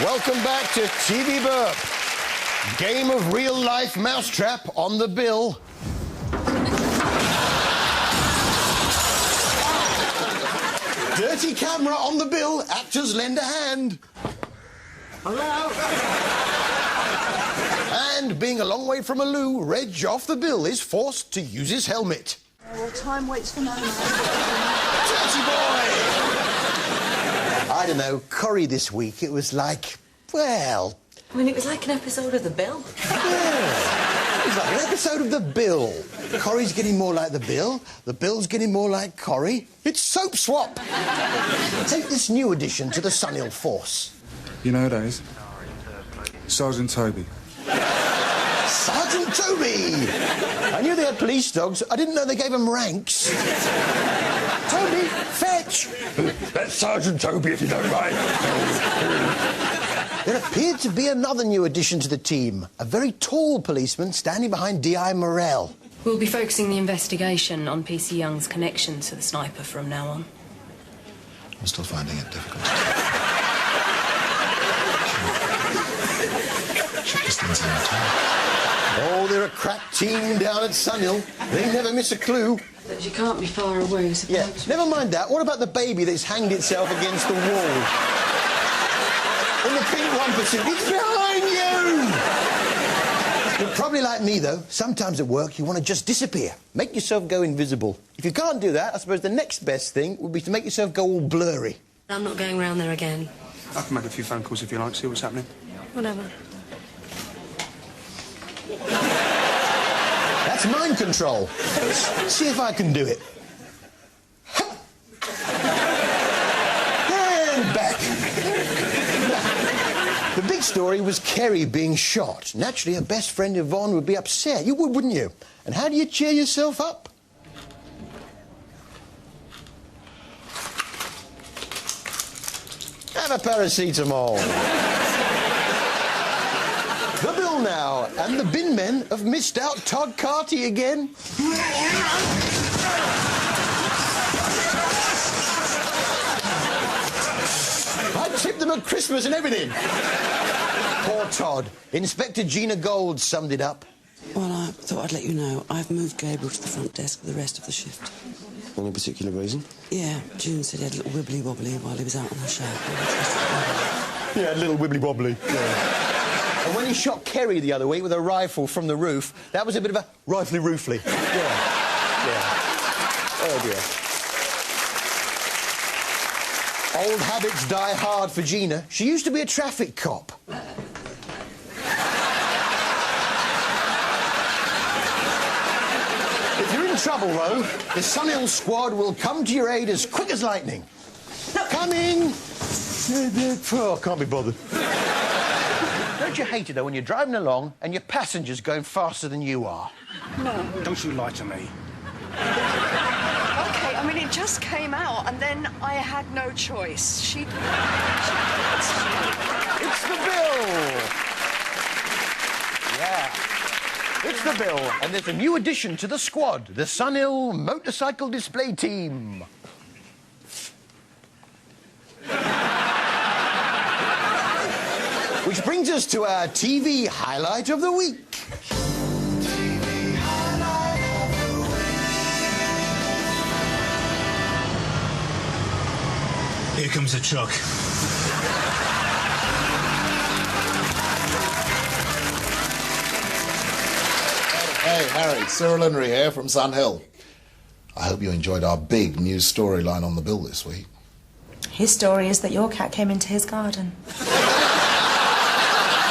Welcome back to TV Burp. Game of real-life mousetrap on the bill. Dirty camera on the bill. Actors lend a hand. Hello? And being a long way from a loo, Reg off the bill is forced to use his helmet. Oh, well, time waits for no man. Dirty boy! I don't know, Corrie this week, it was like, well... I mean, it was like an episode of The Bill. Yeah. It was like an episode of The Bill. Corrie's getting more like The Bill, The Bill's getting more like Corrie. It's soap swap. Take this new addition to the Sunhill force. You know who that is? Sergeant Toby. Sergeant Toby! I knew they had police dogs. I didn't know they gave them ranks. Toby, fetch! That's Sergeant Toby, if you don't mind. There appeared to be another new addition to the team. A very tall policeman standing behind D.I. Morell. We'll be focusing the investigation on PC Young's connection to the sniper from now on. I'm still finding it difficult. Should just things in time. Oh, they're a crack team down at Sunhill. They never miss a clue. But you can't be far away, so Yeah, never mind that. What about the baby that's hanged itself against the wall? In the pink romper suit. It's behind you! You're probably like me, though. Sometimes at work, you want to just disappear. Make yourself go invisible. If you can't do that, I suppose the next best thing would be to make yourself go all blurry. I'm not going round there again. I can make a few phone calls if you like, see what's happening. Whatever. That's mind control. Let's see if I can do it. And back. The big story was Kerry being shot. Naturally, her best friend Yvonne would be upset. You would, wouldn't you? And how do you cheer yourself up? Have a paracetamol. The bill now, and the bin men have missed out Todd Carty again. I tipped them at Christmas and everything. Poor Todd. Inspector Gina Gold summed it up. Well, I thought I'd let you know. I've moved Gabriel to the front desk for the rest of the shift. Any particular reason? Yeah, June said he had a little wibbly-wobbly while he was out on the shout. Yeah, a little wibbly-wobbly. Yeah. And when he shot Kerry the other week with a rifle from the roof, that was a bit of a rifly-roofly. Yeah. Oh, dear. Old habits die hard for Gina. She used to be a traffic cop. If you're in trouble, though, the Sunhill squad will come to your aid as quick as lightning. Coming! Oh, can't be bothered. Don't you hate it, though, when you're driving along and your passenger's going faster than you are? No. Don't you lie to me. OK, I mean, it just came out, and then I had no choice. It's the bill! Yeah. It's the bill, and there's a new addition to the squad, the Sunhill Motorcycle Display Team. Which brings us to our TV highlight of the week. Here comes the truck. Hey, Harry, Cyril Henry here from Sunhill. I hope you enjoyed our big news storyline on the bill this week. His story is that your cat came into his garden.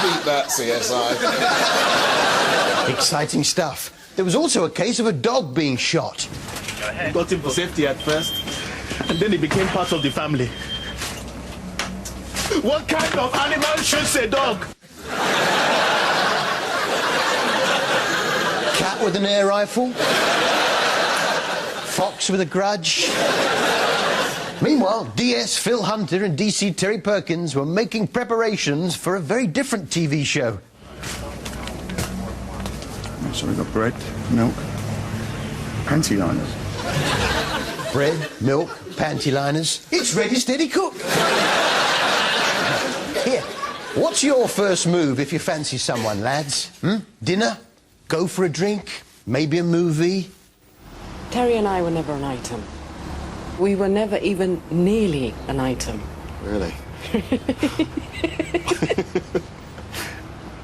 Beat that, CSI. Exciting stuff. There was also a case of a dog being shot. Got him for safety at first, and then he became part of the family. What kind of animal shoots a dog? Cat with an air rifle. Fox with a grudge. Meanwhile, DS Phil Hunter and DC Terry Perkins were making preparations for a very different TV show. So we've got bread, milk, panty liners. Bread, milk, panty liners. It's ready, steady, cook. Here, What's your first move if you fancy someone, lads? Dinner? Go for a drink? Maybe a movie? Terry and I were never an item. We were never even nearly an item. Really?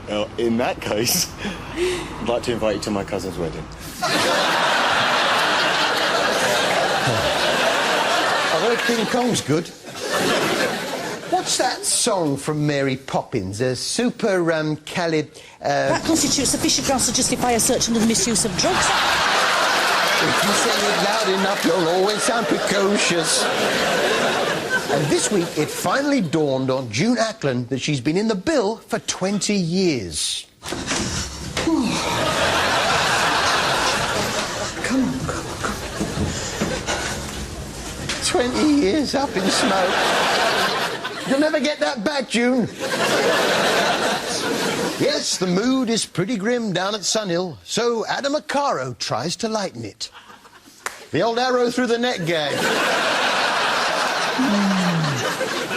Well, in that case, I'd like to invite you to my cousin's wedding. I've heard King Kong's good. What's that song from Mary Poppins? That constitutes sufficient grounds to justify a search under the misuse of drugs. If you say it loud enough, you'll always sound precocious. And this week, it finally dawned on June Ackland that she's been in the bill for 20 years. Come on. 20 years up in smoke. You'll never get that back, June. Yes, the mood is pretty grim down at Sunhill, so Adam Acaro tries to lighten it. The old arrow through the neck gag.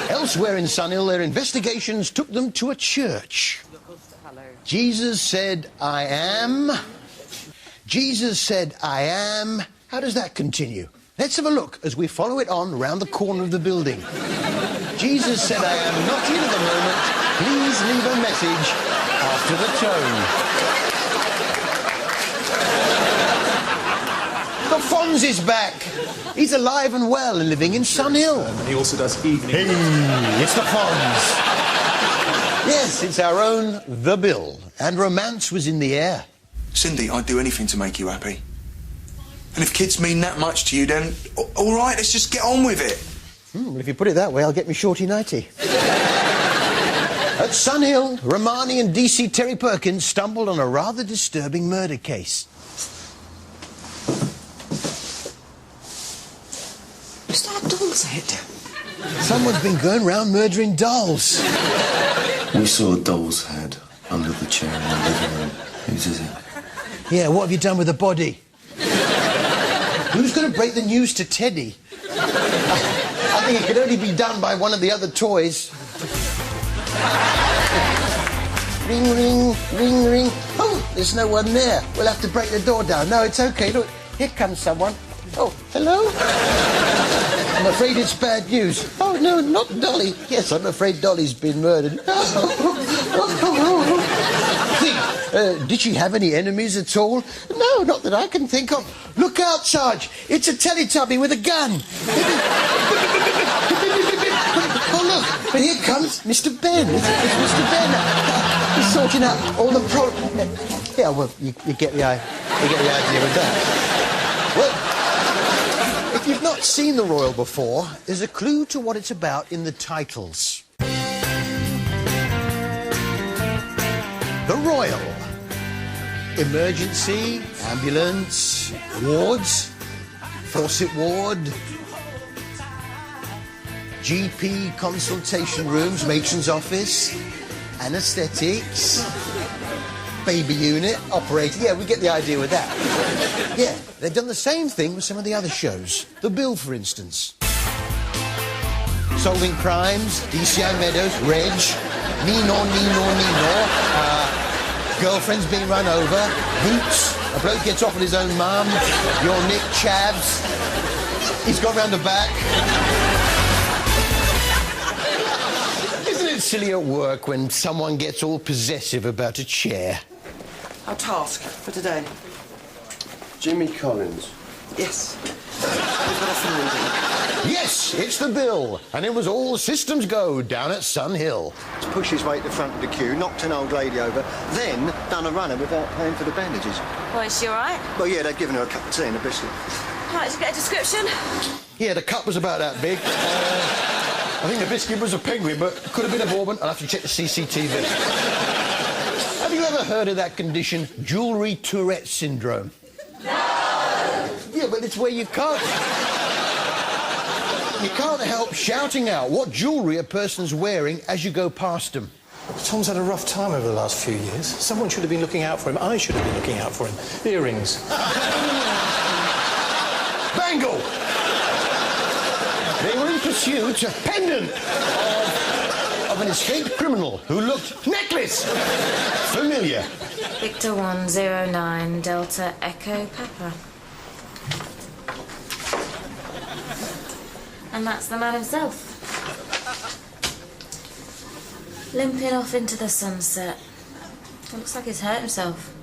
Elsewhere in Sunhill, their investigations took them to a church. Jesus said, I am. Jesus said, I am. How does that continue? Let's have a look as we follow it on round the corner of the building. Jesus said, I am not in at the moment. Please leave a message after the tone. The Fonz is back. He's alive and well and living in Sunhill. And he also does evening. Hey, it's the Fonz. Yes, it's our own The Bill. And romance was in the air. Cindy, I'd do anything to make you happy. And if kids mean that much to you, then all right, let's just get on with it. Well, if you put it that way, I'll get me shorty nighty. At Sunhill, Romani and DC Terry Perkins stumbled on a rather disturbing murder case. What's that doll's head? Someone's been going round murdering dolls. We saw a doll's head under the chair in the living room. Whose is it? Yeah, what have you done with the body? Who's going to break the news to Teddy? I think it could only be done by one of the other toys. Ring, ring, ring, ring. Oh, there's no one there. We'll have to break the door down. No, it's okay. Look, here comes someone. Oh, hello? I'm afraid it's bad news. Oh, no, not Dolly. Yes, I'm afraid Dolly's been murdered. Did she have any enemies at all? No, not that I can think of. Look out, Sarge. It's a Teletubby with a gun. Oh, look. But here comes Mr. Ben. It's Mr. Ben. He's sorting out all the problems. Yeah, well, you get the idea of that. Well, if you've not seen The Royal before, there's a clue to what it's about in the titles. The Royal. Emergency, ambulance, wards, Fawcett ward, GP consultation rooms, matron's office, anaesthetics, baby unit, operator. Yeah, we get the idea with that. Yeah, they've done the same thing with some of the other shows. The Bill, for instance. Solving crimes, DCI Meadows, Reg, Nino, girlfriend's being run over, Boots, a bloke gets off with his own mum, your Nick Chavs, he's gone round the back. Isn't it silly at work when someone gets all possessive about a chair? Our task for today. Jimmy Collins. Yes. We've got to find him. Yes, it's the Bill, and it was all systems go down at Sunhill. He's pushed his way to the front of the queue, knocked an old lady over, then done a runner without paying for the bandages. Well, is she all right? Well, yeah, they'd given her a cup of tea and a biscuit. Right, did you get a description? Yeah, the cup was about that big. I think the biscuit was a penguin, but could have been a bourbon. I'll have to check the CCTV. Have you ever heard of that condition, jewellery Tourette syndrome? No! Yeah, but it's where you can't help shouting out what jewellery a person's wearing as you go past them. Tom's had a rough time over the last few years. Someone should have been looking out for him. I should have been looking out for him. Earrings. Bangle! They were in pursuit of pendant of an escaped criminal who looked necklace familiar. Victor 109 Delta Echo Papa. And that's the man himself. Limping off into the sunset. It looks like he's hurt himself.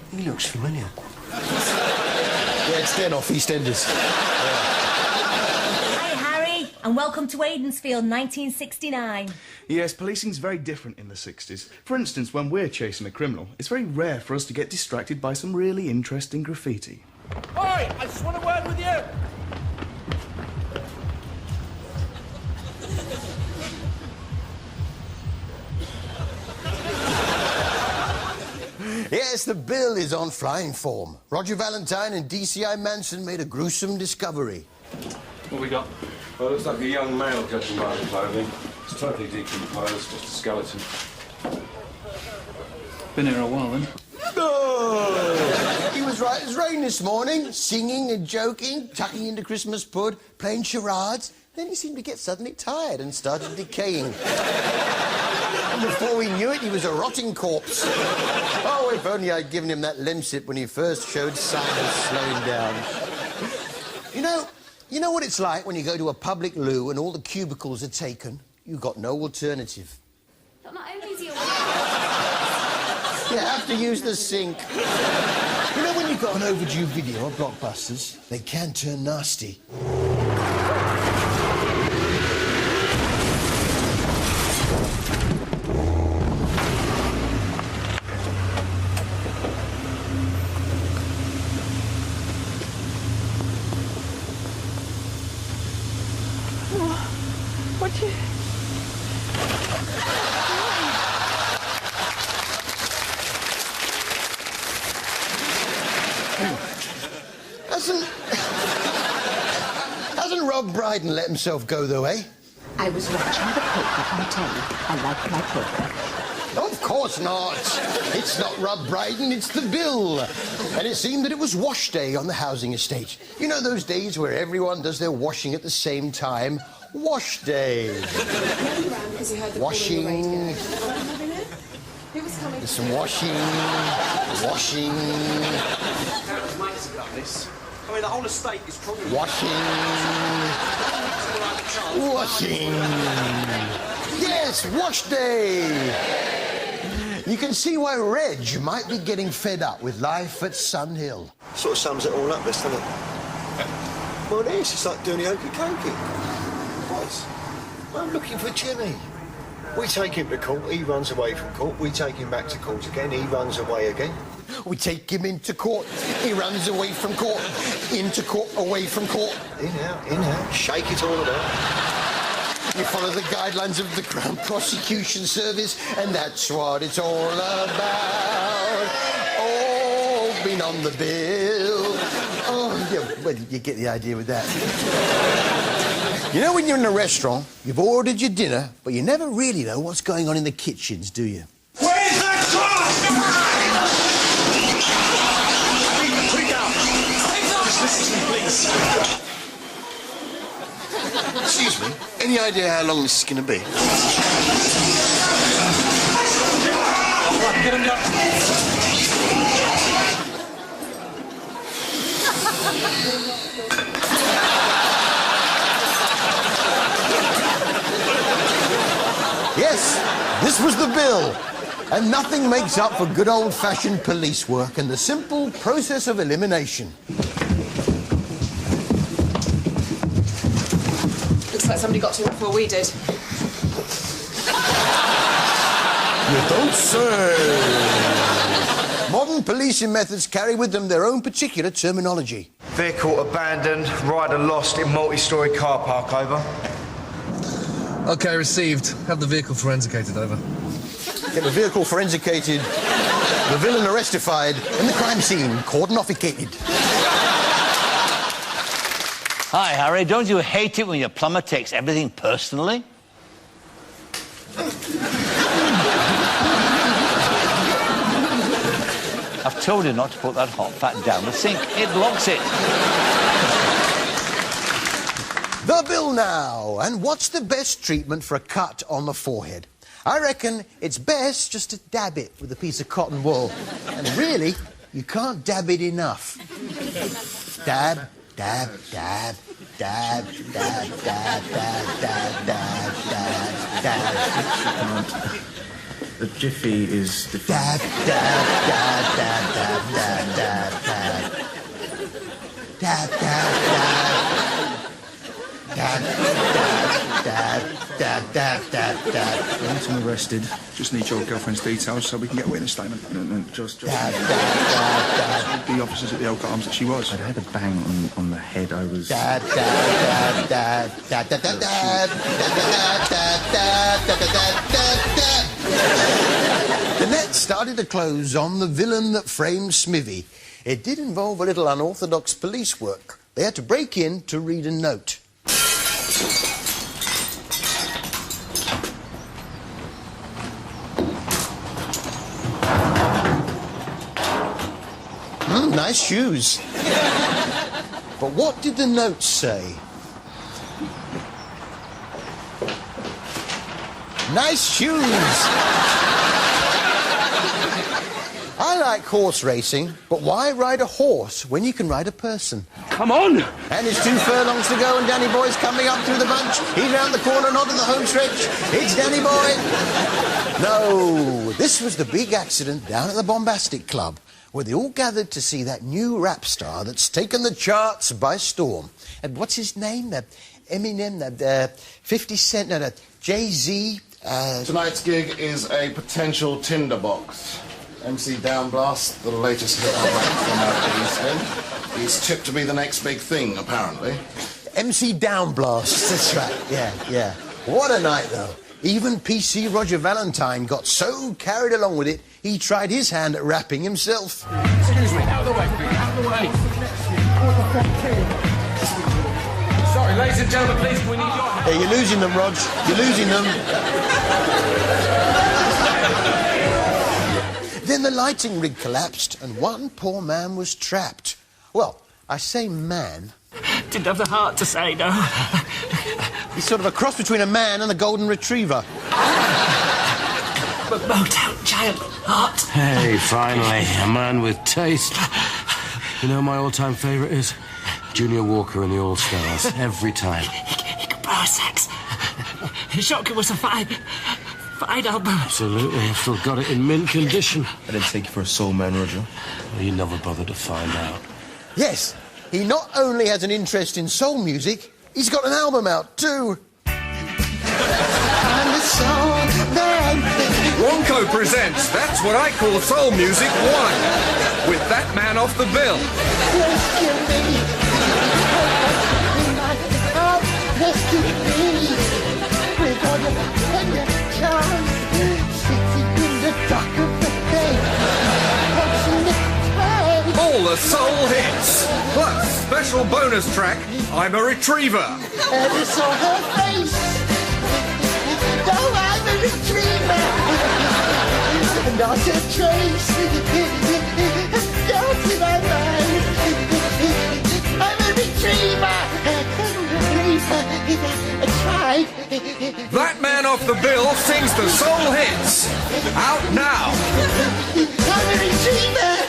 He looks familiar. Yeah, it's Den off EastEnders. Hi, Harry, and welcome to Aidensfield, 1969. Yes, policing's very different in the 60s. For instance, when we're chasing a criminal, it's very rare for us to get distracted by some really interesting graffiti. Oi, I just want a word with you. Yes, the bill is on flying form. Roger Valentine and DCI Manson made a gruesome discovery. What we got? Well, it looks like a young male judging by the clothing. It's totally decomposed, just a skeleton. Been here a while, then. Oh! He was right as rain this morning, singing and joking, tucking into Christmas pud, playing charades. Then he seemed to get suddenly tired and started decaying. And before we knew it, he was a rotting corpse. Oh, if only I'd given him that Lemsip when he first showed signs of slowing down. You know what it's like when you go to a public loo and all the cubicles are taken? You've got no alternative. But not only is he You have to use the sink. You know when you've got an overdue video of blockbusters? They can turn nasty. What you... Hasn't Rob Brydon let himself go, though, eh? I was watching the poker on telly. I like my poker. Of course not. It's not Rob Brydon, it's the bill. And it seemed that it was wash day on the housing estate. You know those days where everyone does their washing at the same time? Wash day. Washing. There's some washing. Washing. I mean, the whole estate is probably... Washing. Washing. Yes, wash day. You can see why Reg might be getting fed up with life at Sun Hill. Sort of sums it all up, this, doesn't it? Well, it is. It's like doing the okey-cokey. What? I'm looking for Jimmy. We take him to court, he runs away from court. We take him back to court again, he runs away again. We take him into court, he runs away from court, into court, away from court. In, out, shake it all about. You follow the guidelines of the Crown Prosecution Service, and that's what it's all about. Oh, been on the bill. Oh, yeah, well, you get the idea with that. You know when you're in a restaurant, you've ordered your dinner, but you never really know what's going on in the kitchens, do you? Where's that sauce? Put it down. Just listen to me, please. Excuse me, any idea how long this is going to be? Right, get him down. Yes, this was the bill. And nothing makes up for good old-fashioned police work and the simple process of elimination. Looks like somebody got to it before we did. You don't say. Modern policing methods carry with them their own particular terminology. Vehicle abandoned, rider lost in multi-storey car park, over. OK, received. Have the vehicle forensicated, over. Get the vehicle forensicated, the villain arrestified, and the crime scene cordonificated. Hi, Harry. Don't you hate it when your plumber takes everything personally? I've told you not to put that hot fat down the sink. It blocks it. The $1 bill now. And what's the best treatment for a cut on the forehead? I reckon it's best just to dab it with a piece of cotton wool. And really, you can't dab it enough. Dab, dab, dab, dab, dab, dab, dab, dab, dab, dab, dab. The jiffy is dab, dab, dab, dab, dab, dab, dab, dab. Dab, dab, dab. Dab, dab, dab, dab, dab, dab. Want him arrested. Just need your girlfriend's details so we can get a witness statement. Just dab, dab, dab, dab. the officers at the Oak Arms that she was. I'd had a bang on the head. I was... Dab, dab, dab, dab, dab, dab, dab, dab, dab, dab, dab, dab, dab. The net started to close on the villain that framed Smithy. It did involve a little unorthodox police work. They had to break in to read a note. Nice shoes. But what did the note say? Nice shoes. I like horse racing, but why ride a horse when you can ride a person? Come on! And it's 2 furlongs to go, and Danny Boy's coming up through the bunch. He's round the corner, not at the home stretch. It's Danny Boy. No, this was the big accident down at the Bombastic Club, where they all gathered to see that new rap star that's taken the charts by storm. And what's his name? Eminem, 50 Cent, no, Jay-Z. Tonight's gig is a potential tinderbox. MC Downblast, the latest hit from out the East End. He's tipped to be the next big thing, apparently. MC Downblast, that's right, yeah. What a night, though. Even PC Roger Valentine got so carried along with it, he tried his hand at rapping himself. Excuse me, out of the way, please, out of the way. Sorry, ladies and gentlemen, please, we need your help. Hey, you're losing them, Rog. You're losing them. Then the lighting rig collapsed, and one poor man was trapped. Well, I say man. Didn't have the heart to say no. He's sort of a cross between a man and a golden retriever. But Motown giant heart. Hey, finally, a man with taste. You know my all-time favourite is? Junior Walker and the All-Stars. Every time. He could blow a sax. Shotgun was a fine album. Absolutely, I've still got it in mint condition. I didn't take you for a soul man, Roger. Well, you never bothered to find out. Yes, he not only has an interest in soul music, he's got an album out, too. I'm the soul man. Wonko presents That's What I Call Soul Music 1, with that man off the bill. Rescue me. Rescue me. With all your tender charms, sitting in the dock of the bay, watching the tide. All the soul hits, plus special bonus track, I'm a Retriever. I saw her face. No, I'm a retriever. Not a trace. Doubt in my mind. I'm a retriever. I tried. That man off the bill sings the soul hits. Out now. I'm a retriever.